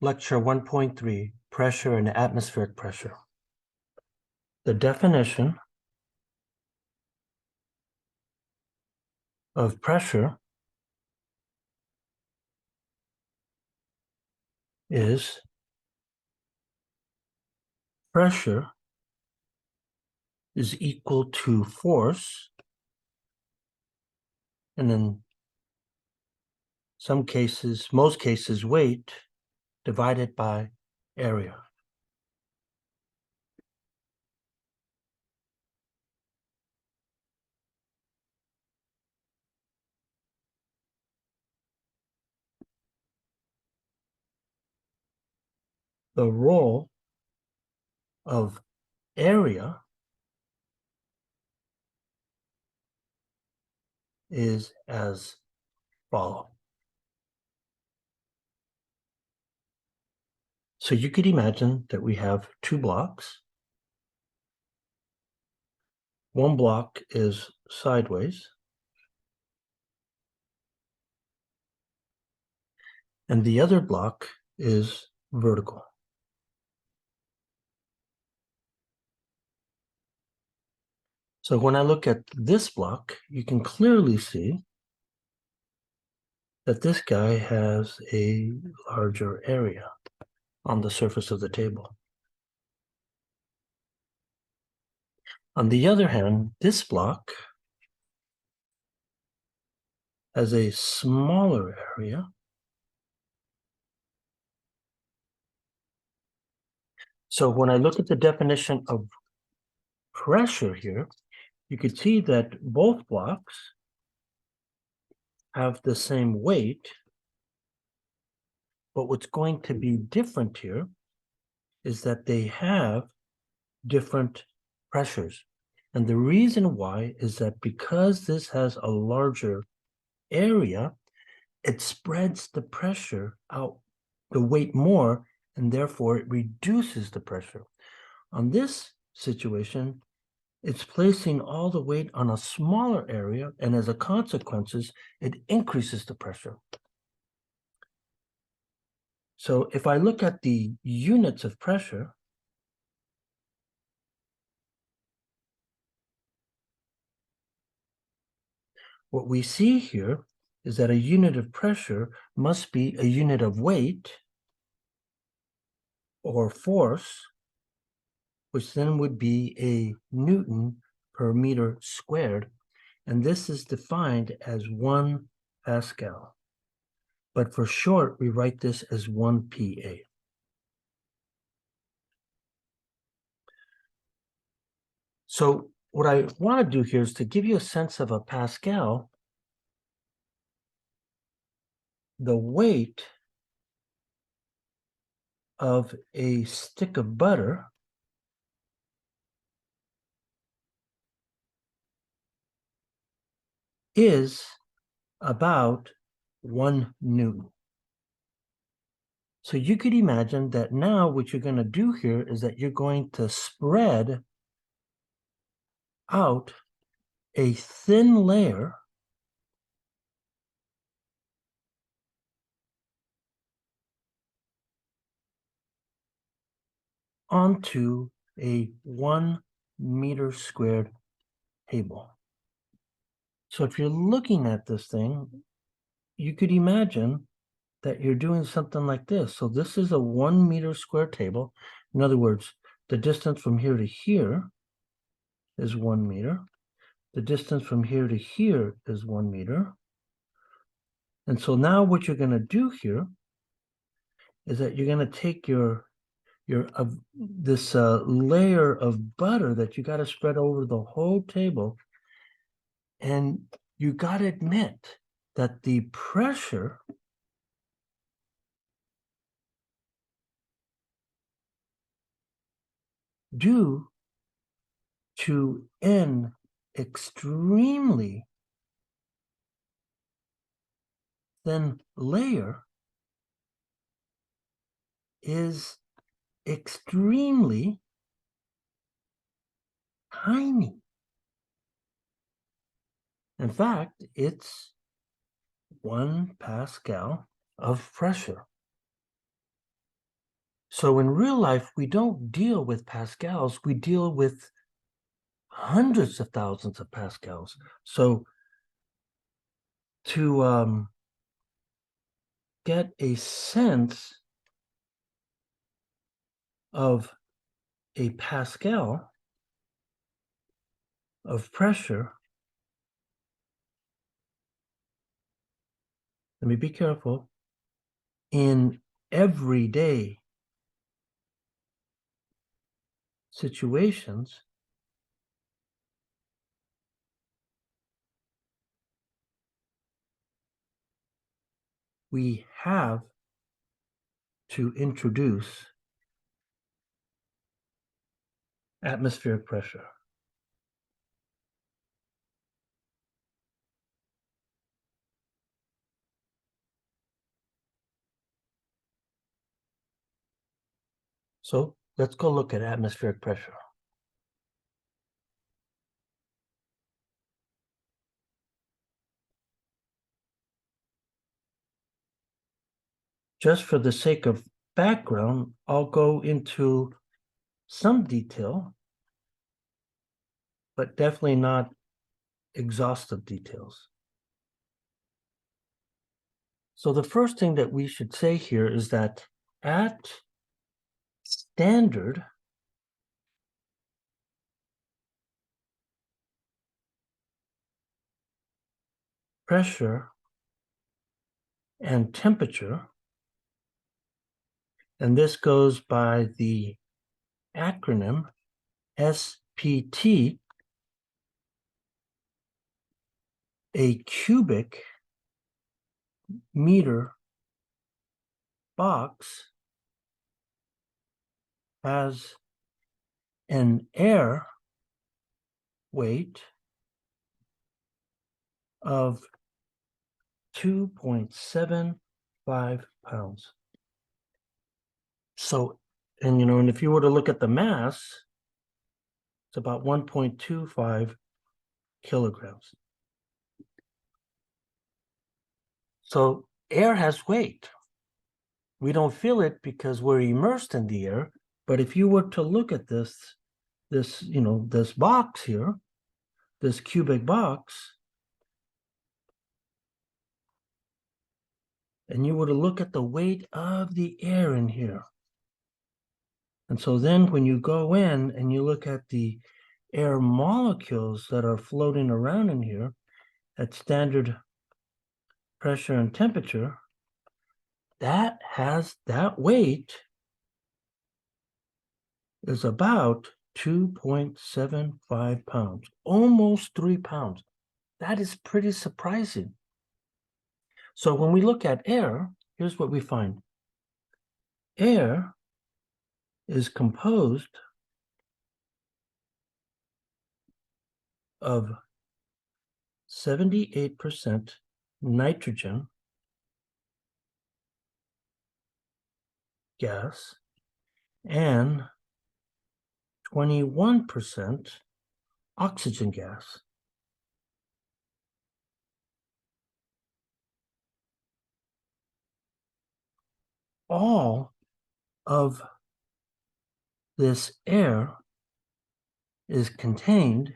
Lecture 1.3, Pressure and Atmospheric Pressure. The definition of pressure is pressure is equal to force, and in some cases, most cases, weight divided by area. The role of area is as follows. So you could imagine that we have two blocks. One block is sideways, and the other block is vertical. So when I look at this block, you can clearly see that this guy has a larger area on the surface of the table. On the other hand, this block has a smaller area. So when I look at the definition of pressure here, you can see that both blocks have the same weight, but what's going to be different here is that they have different pressures. And the reason why is that because this has a larger area, it spreads the pressure out, the weight more, and therefore it reduces the pressure. On this situation, it's placing all the weight on a smaller area, and as a consequence, it increases the pressure. So if I look at the units of pressure, what we see here is that a unit of pressure must be a unit of weight or force, which then would be a Newton per meter squared. And this is defined as 1 Pascal. But for short, we write this as 1 PA. So what I want to do here is to give you a sense of a Pascal. The weight of a stick of butter is about 1 Newton. So you could imagine that now what you're going to do here is that you're going to spread out a thin layer onto a 1 meter squared table. So if you're looking at this thing, you could imagine that you're doing something like this. So this is a 1 meter square table. In other words, the distance from here to here is 1 meter. The distance from here to here is 1 meter. And so now what you're going to do here is that you're going to take this layer of butter that you got to spread over the whole table, and you got to admit that the pressure due to an extremely thin layer is extremely tiny. In fact, it's 1 Pascal of pressure. So in real life, we don't deal with pascals, we deal with hundreds of thousands of pascals. So to get a sense of a pascal of pressure, let me be careful, in everyday situations, we have to introduce atmospheric pressure. So let's go look at atmospheric pressure. Just for the sake of background, I'll go into some detail, but definitely not exhaustive details. So the first thing that we should say here is that at standard pressure and temperature, and this goes by the acronym SPT, a cubic meter box has an air weight of 2.75 pounds. So, and if you were to look at the mass, it's about 1.25 kilograms. So air has weight. We don't feel it because we're immersed in the air. But if you were to look at this box here, this cubic box, and you were to look at the weight of the air in here. And so then when you go in and you look at the air molecules that are floating around in here at standard pressure and temperature, that weight is about 2.75 pounds, almost 3 pounds. That is pretty surprising. So when we look at air, here's what we find. Air is composed of 78% nitrogen gas and 21% oxygen gas. All of this air is contained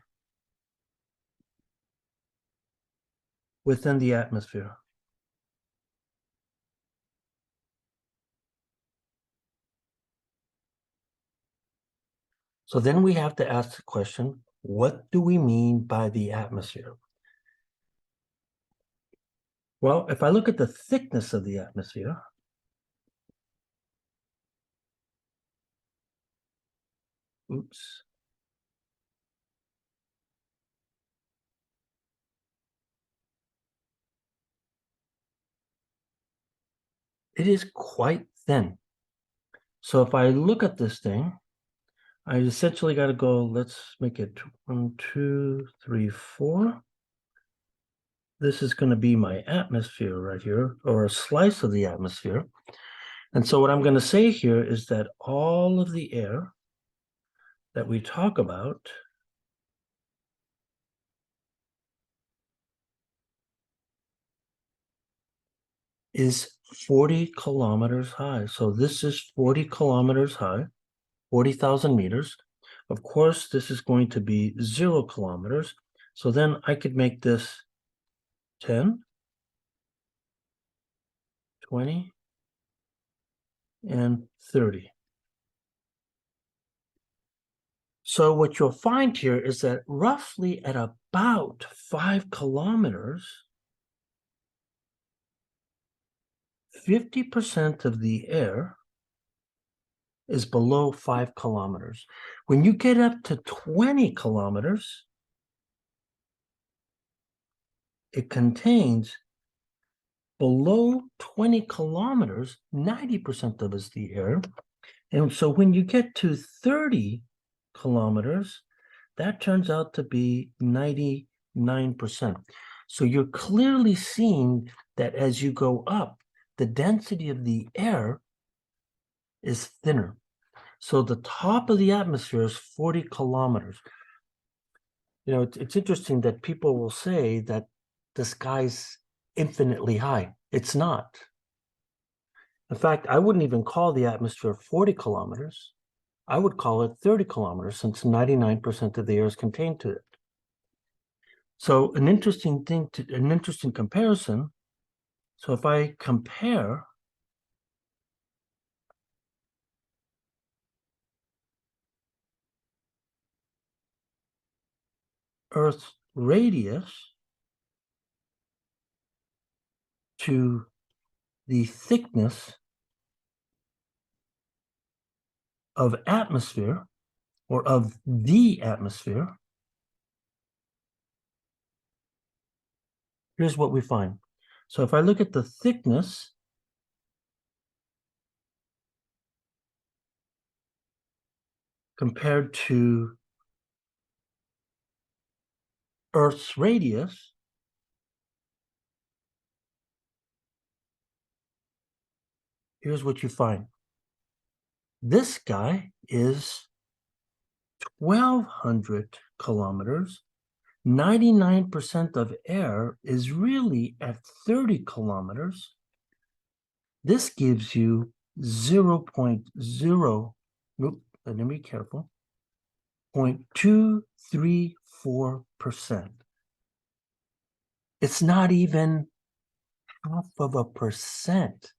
within the atmosphere. So then we have to ask the question, what do we mean by the atmosphere? Well, if I look at the thickness of the atmosphere, oops. It is quite thin. So if I look at this thing, I essentially got to go, let's make it 1, 2, 3, 4. This is going to be my atmosphere right here, or a slice of the atmosphere. And so what I'm going to say here is that all of the air that we talk about is 40 kilometers high. So this is 40 kilometers high, 40,000 meters. Of course, this is going to be 0 kilometers. So then I could make this 10, 20, and 30. So what you'll find here is that roughly at about 5 kilometers, 50% of the air is below 5 kilometers. When you get up to 20 kilometers, it contains below 20 kilometers, 90% of is the air. And so when you get to 30 kilometers, that turns out to be 99%. So you're clearly seeing that as you go up, the density of the air is thinner. So the top of the atmosphere is 40 kilometers. You know, it's interesting that people will say that the sky's infinitely high. It's not. In fact, I wouldn't even call the atmosphere 40 kilometers. I would call it 30 kilometers since 99% of the air is contained to it. So an interesting comparison. So if I compare Earth's radius to the thickness of atmosphere, or of the atmosphere, here's what we find. So if I look at the thickness compared to Earth's radius, here's what you find. This guy is 1,200 kilometers. 99% of air is really at 30 kilometers. This gives you 0.0, nope, let me be careful, 0.234%. It's not even half of a percent.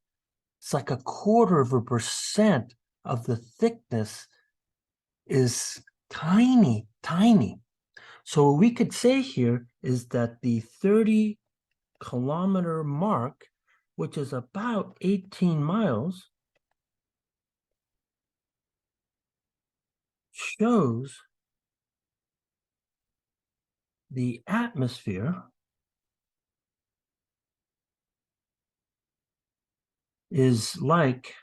It's like 1/4% of the thickness is tiny, tiny. So what we could say here is that the 30 kilometer mark, which is about 18 miles, shows the atmosphere is like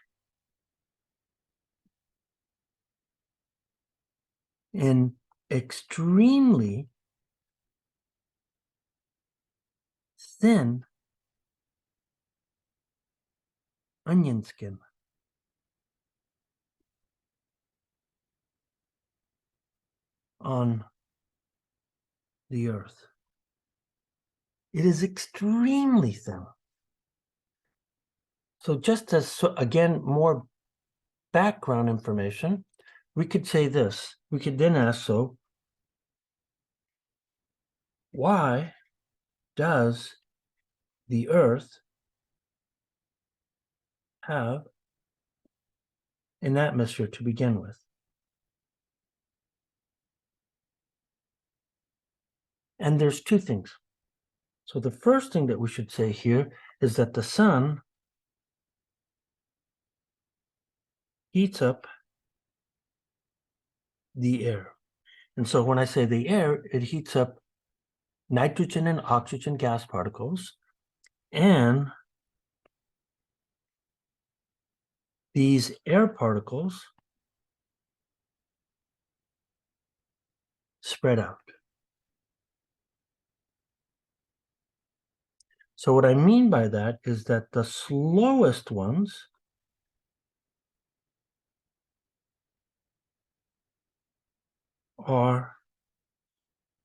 an extremely thin onion skin. On the Earth. It is extremely thin. So just as, again, more background information, we could say this. We could then ask, so why does the Earth have an atmosphere to begin with? And there's two things. So the first thing that we should say here is that the sun heats up the air. And so when I say the air, it heats up nitrogen and oxygen gas particles, and these air particles spread out. So what I mean by that is that the slowest ones are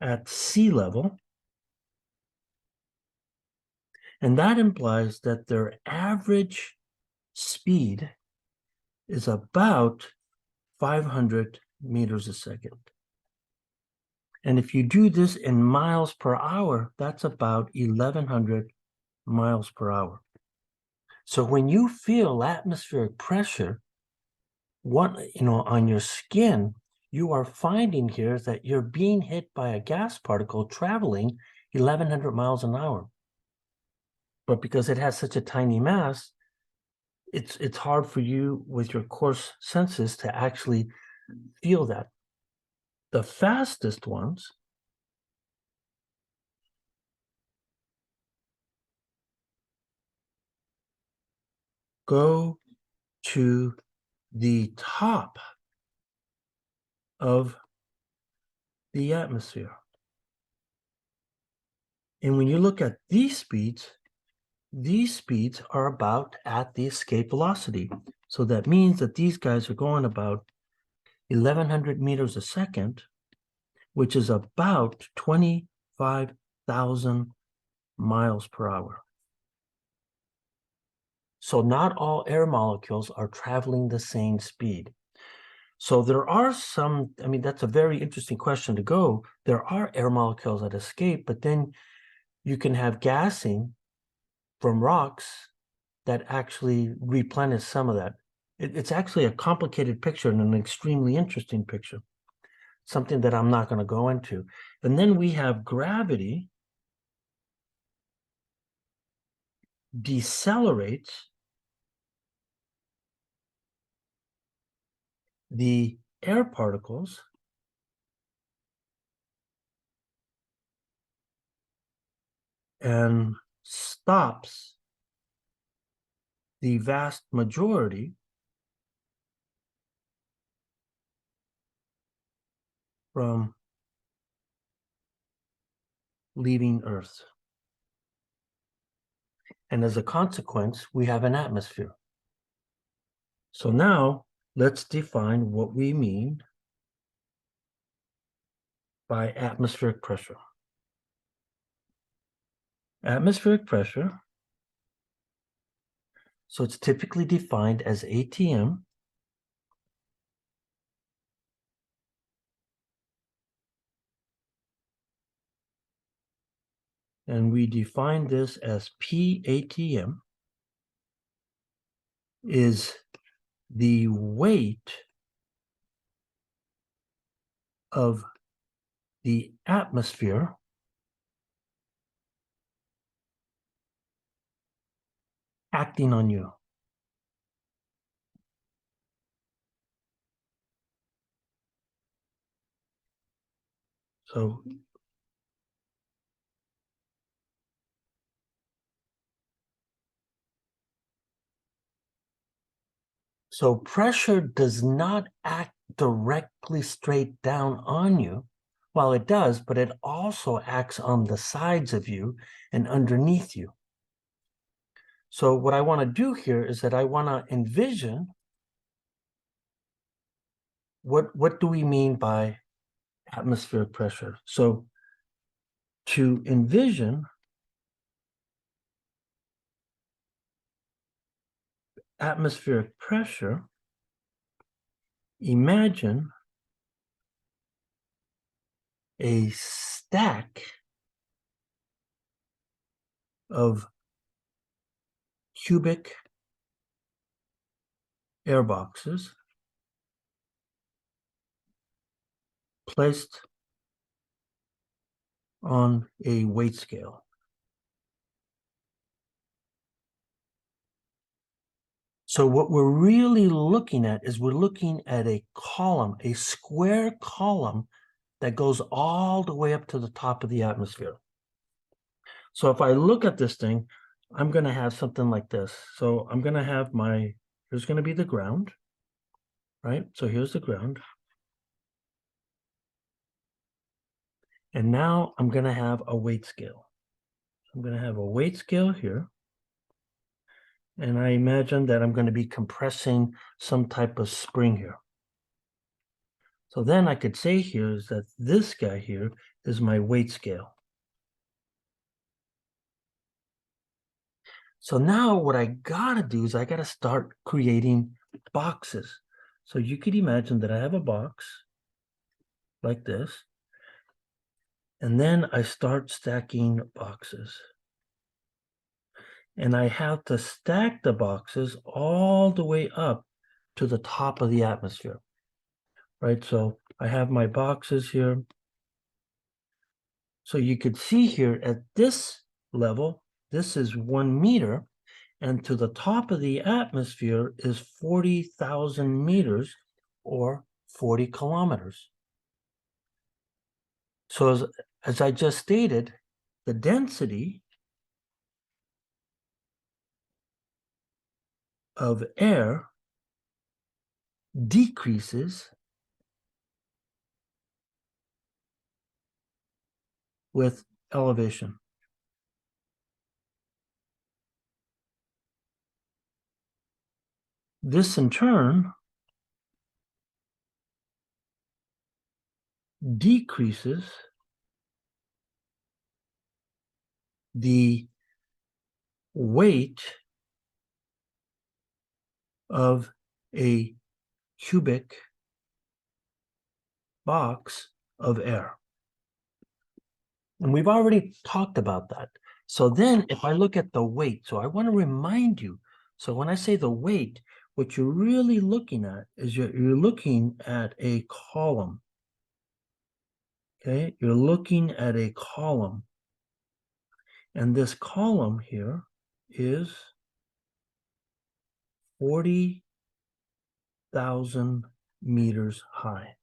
at sea level, And that implies that their average speed is about 500 meters a second. And if you do this in miles per hour, that's about 1100 miles per hour. So when you feel atmospheric pressure, on your skin, you are finding here that you're being hit by a gas particle traveling 1100 miles an hour. But because it has such a tiny mass, it's hard for you with your coarse senses to actually feel that. The fastest ones go to the top of the atmosphere. And when you look at these speeds are about at the escape velocity. So that means that these guys are going about 1100 meters a second, which is about 25,000 miles per hour. So not all air molecules are traveling the same speed. So there are some, that's a very interesting question to go. There are air molecules that escape, but then you can have gassing from rocks that actually replenish some of that. It's actually a complicated picture and an extremely interesting picture, something that I'm not going to go into. And then we have gravity decelerates the air particles and stops the vast majority from leaving Earth. And as a consequence, we have an atmosphere. So now let's define what we mean by atmospheric pressure. Atmospheric pressure, so it's typically defined as ATM. And we define this as PATM is the weight of the atmosphere acting on you. So pressure does not act directly straight down on you. Well, it does, but it also acts on the sides of you and underneath you. So what I want to do here is that I want to envision what do we mean by atmospheric pressure? So to envision atmospheric pressure, imagine a stack of cubic air boxes placed on a weight scale. So what we're really looking at is we're looking at a column, a square column that goes all the way up to the top of the atmosphere. So if I look at this thing, I'm going to have something like this. So I'm going to have here's going to be the ground, right? So here's the ground. And now I'm going to have a weight scale. I'm going to have a weight scale here. And I imagine that I'm going to be compressing some type of spring here. So then I could say here is that this guy here is my weight scale. So now what I gotta do is I gotta start creating boxes. So you could imagine that I have a box like this, and then I start stacking boxes. And I have to stack the boxes all the way up to the top of the atmosphere, right? So I have my boxes here. So you could see here at this level, this is 1 meter, and to the top of the atmosphere is 40,000 meters or 40 kilometers. So as I just stated, the density of air decreases with elevation. This in turn decreases the weight of a cubic box of air. And we've already talked about that. So then if I look at the weight, so I want to remind you, so when I say the weight, what you're really looking at is you're looking at a column. Okay, you're looking at a column. And this column here is 40,000 meters high.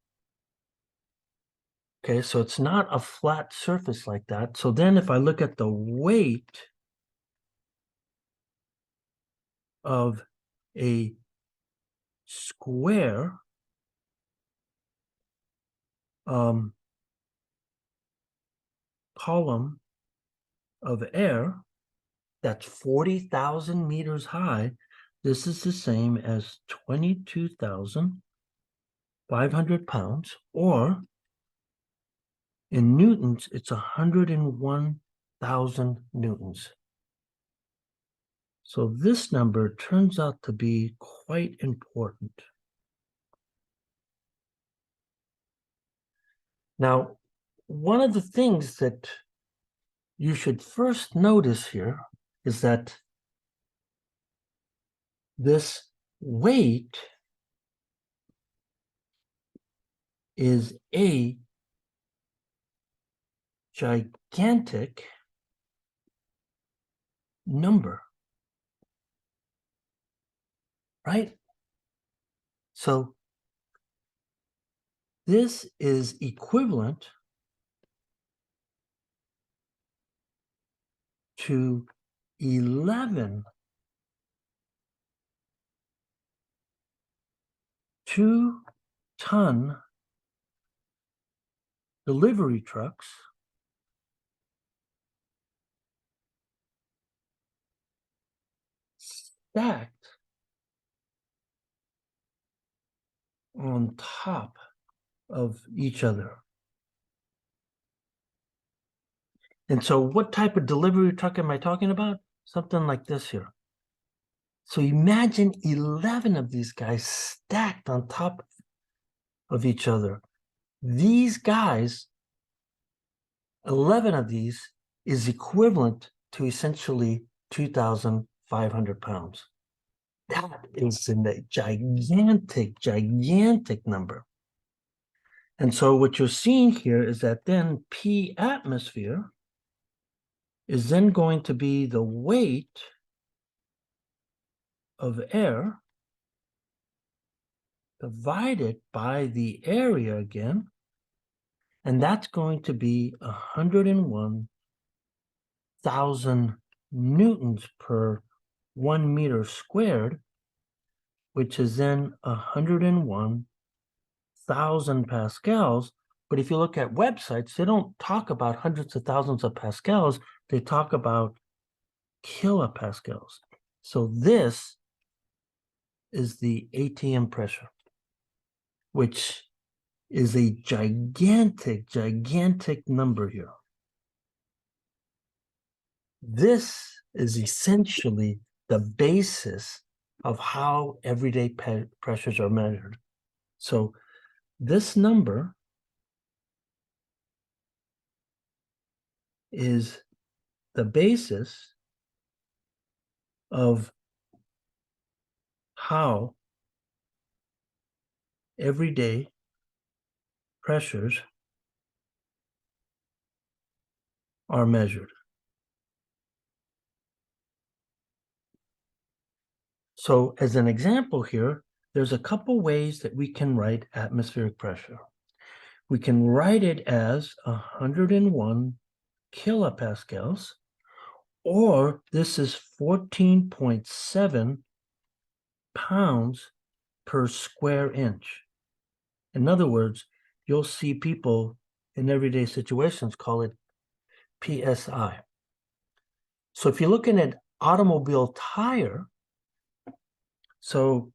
Okay, so it's not a flat surface like that. So then if I look at the weight of a square column of air that's 40,000 meters high, this is the same as 22,500 pounds, or in newtons, it's 101,000 newtons. So this number turns out to be quite important. Now, one of the things that you should first notice here is that this weight is a gigantic number, right? So this is equivalent to 11 2-ton delivery trucks stacked on top of each other. And so what type of delivery truck am I talking about? Something like this here. So imagine 11 of these guys stacked on top of each other. These guys, 11 of these is equivalent to essentially 2,500 pounds. That is a gigantic number. And so what you're seeing here is that then P atmosphere is then going to be the weight of air divided by the area again, and that's going to be 101,000 newtons per 1 meter squared, which is then 101,000 pascals. But if you look at websites, they don't talk about hundreds of thousands of pascals, they talk about kilopascals. So this is the ATM pressure, which is a gigantic number here. This is essentially the basis of how everyday pressures are measured. So this number is the basis of how everyday pressures are measured. So as an example here, there's a couple ways that we can write atmospheric pressure. We can write it as 101 kilopascals, or this is 14.7 pounds per square inch. In other words, you'll see people in everyday situations call it PSI. So if you're looking at automobile tire, so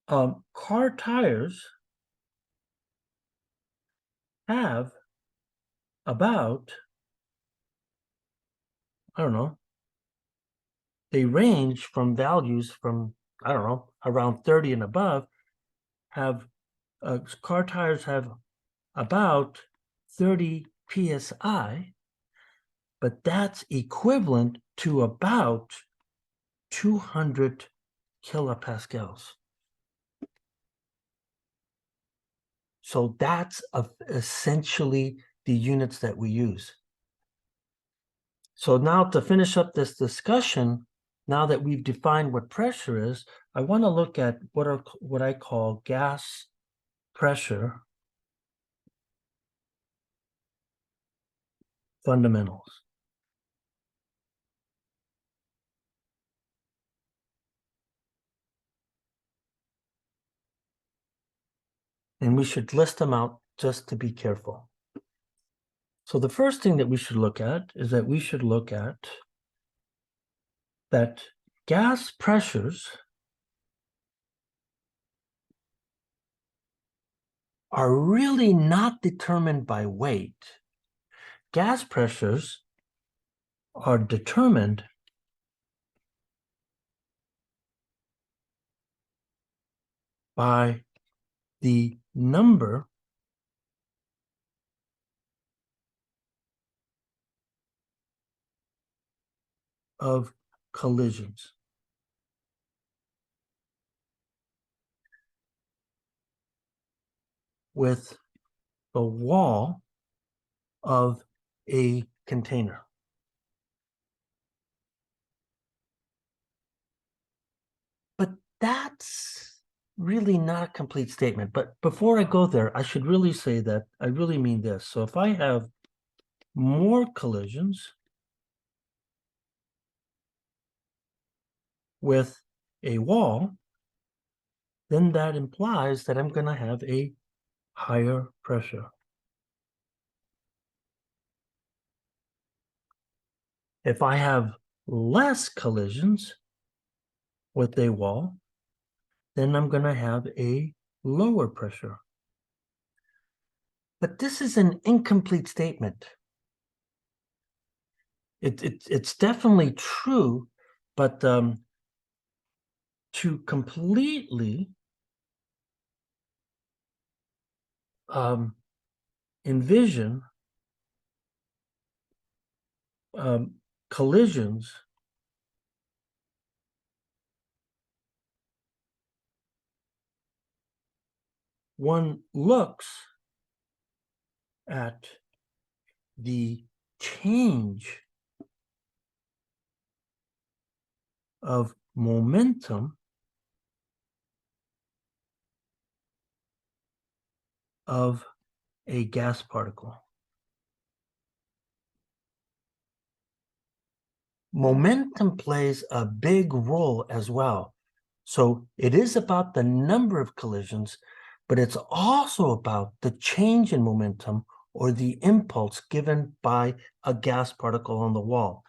car tires have about, I don't know, they range from values from, I don't know, around 30 and above, have car tires have about 30 PSI, but that's equivalent to about 200 kilopascals. So that's essentially the units that we use. So now to finish up this discussion, now that we've defined what pressure is, I want to look at what I call gas pressure fundamentals. And we should list them out just to be careful. So the first thing that we should look at is that we should look at that gas pressures are really not determined by weight. Gas pressures are determined by the number of collisions. With the wall of a container. But that's really not a complete statement. But before I go there, I should really say that I really mean this. So if I have more collisions with a wall, then that implies that I'm going to have a higher pressure. If I have less collisions with a wall, then I'm going to have a lower pressure. But this is an incomplete statement. It's definitely true, but to completely envision collisions one looks at the change of momentum of a gas particle. Momentum plays a big role as well. So it is about the number of collisions, but it's also about the change in momentum or the impulse given by a gas particle on the wall.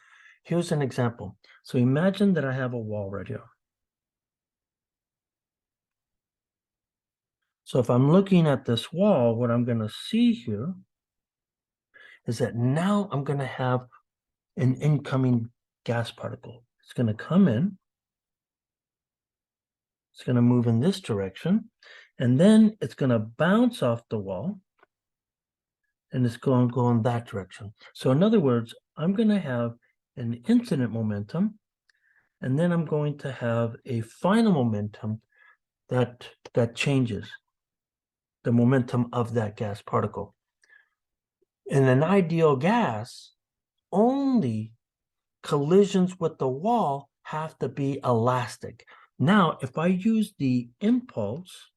Here's an example. So imagine that I have a wall right here. So if I'm looking at this wall, what I'm going to see here is that now I'm going to have an incoming gas particle. It's going to come in. It's going to move in this direction, and then it's going to bounce off the wall, and it's going to go in that direction. So in other words, I'm going to have an incident momentum, and then I'm going to have a final momentum that changes the momentum of that gas particle. In an ideal gas, only collisions with the wall have to be elastic. Now, if I use the impulse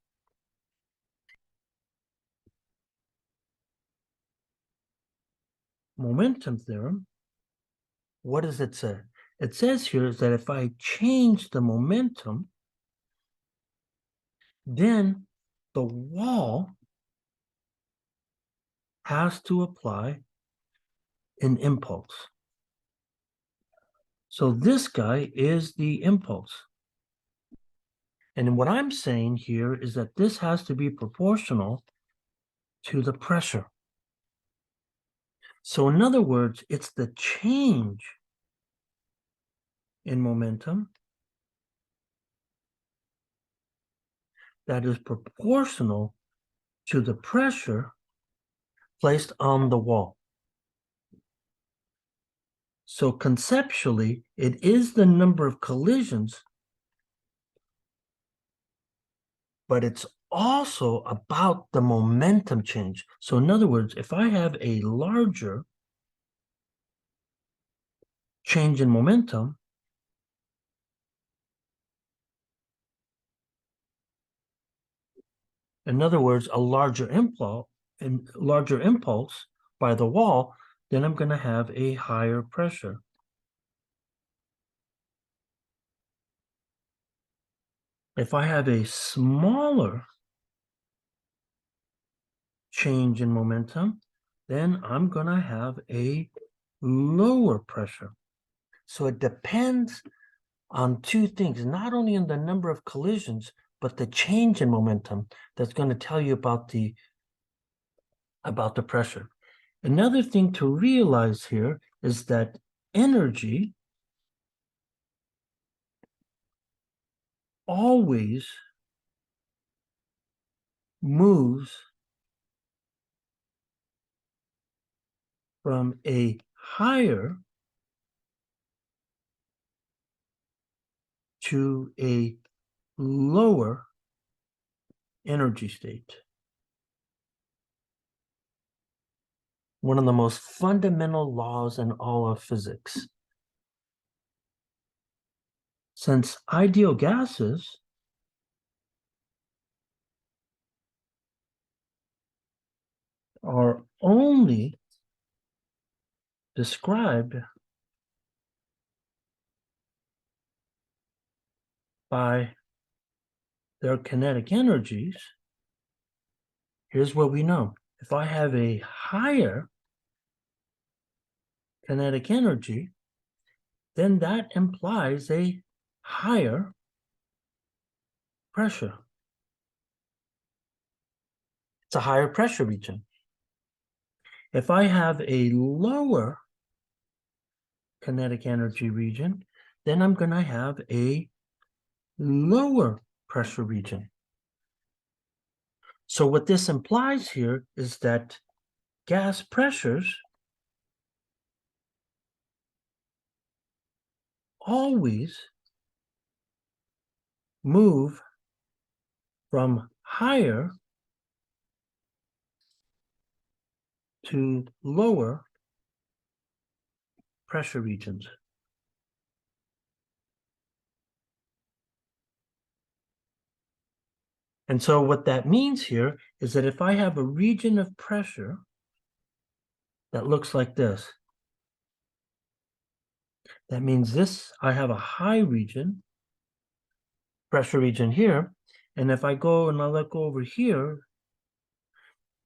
momentum theorem, what does it say? It says here is that if I change the momentum, then the wall has to apply an impulse. So this guy is the impulse. And what I'm saying here is that this has to be proportional to the pressure. So in other words, it's the change in momentum that is proportional to the pressure placed on the wall. So conceptually, it is the number of collisions, but it's also about the momentum change. So in other words, if I have a larger change in momentum, in other words, a larger impulse by the wall, then I'm going to have a higher pressure. If I have a smaller change in momentum, then I'm going to have a lower pressure. So it depends on two things, not only on the number of collisions, but the change in momentum that's going to tell you about the pressure. Another thing to realize here is that energy always moves from a higher to a lower energy state. One of the most fundamental laws in all of physics. Since ideal gases are only described by their kinetic energies, here's what we know. If I have a higher kinetic energy, then that implies a higher pressure. It's a higher pressure region. If I have a lower kinetic energy region, then I'm going to have a lower pressure region. So what this implies here is that gas pressures always move from higher to lower pressure regions. And so what that means here is that if I have a region of pressure that looks like this, that means I have a high region, pressure region here, and if I go and I let go over here,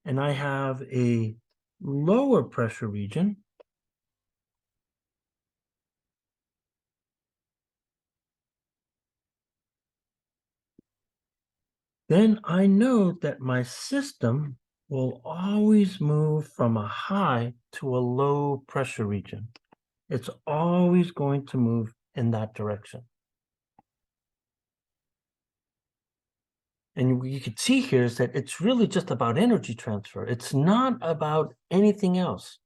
and I have a lower pressure region, then I know that my system will always move from a high to a low pressure region. It's always going to move in that direction. And you can see here is that it's really just about energy transfer. It's not about anything else.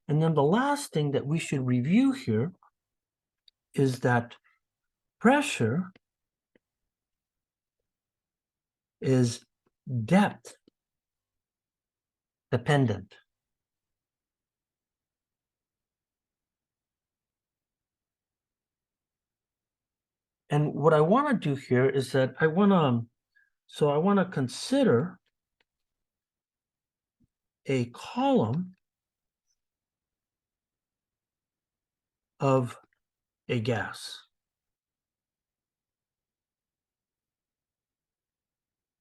And then the last thing that we should review here is that pressure is depth dependent. And what I want to do here is that I want to consider a column of a gas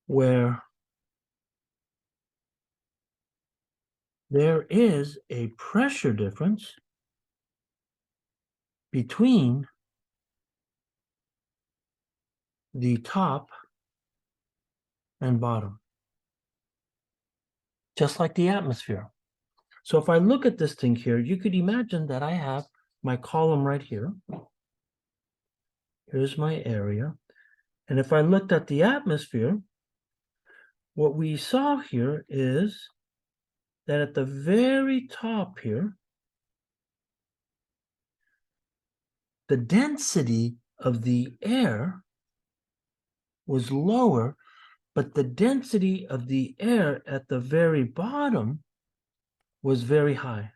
where there is a pressure difference between the top and bottom, just like the atmosphere. So if I look at this thing here, you could imagine that I have my column right here. Here's my area. And if I looked at the atmosphere, what we saw here is that at the very top here, the density of the air was lower, but the density of the air at the very bottom was very high.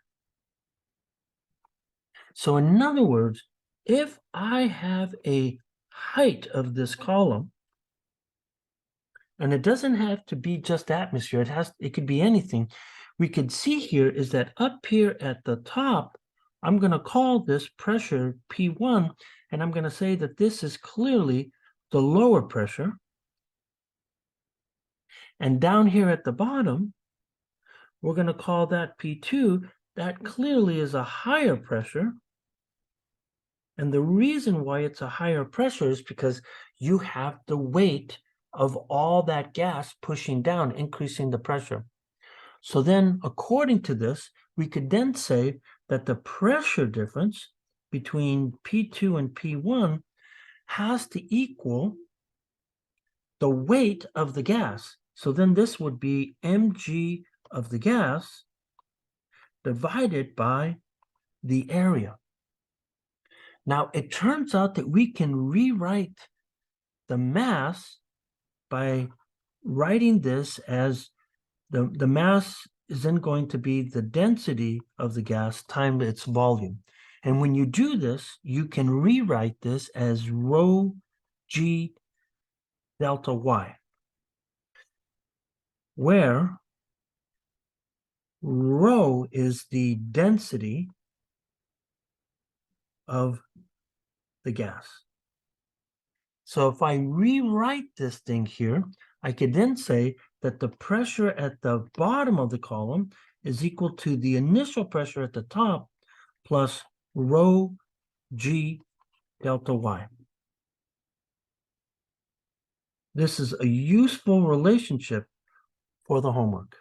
So in other words, if I have a height of this column, and it doesn't have to be just atmosphere, it could be anything. We could see here is that up here at the top, I'm going to call this pressure P1, and I'm going to say that this is clearly the lower pressure. And down here at the bottom, we're going to call that P2. That clearly is a higher pressure. And the reason why it's a higher pressure is because you have the weight of all that gas pushing down, increasing the pressure. So then, according to this, we could then say that the pressure difference between P2 and P1 has to equal the weight of the gas. So then this would be mg of the gas divided by the area. Now, it turns out that we can rewrite the mass by writing this as the mass is then going to be the density of the gas times its volume. And when you do this, you can rewrite this as rho g delta y, where rho is the density of the gas. So if I rewrite this thing here, I could then say that the pressure at the bottom of the column is equal to the initial pressure at the top plus rho g delta y. This is a useful relationship for the homework.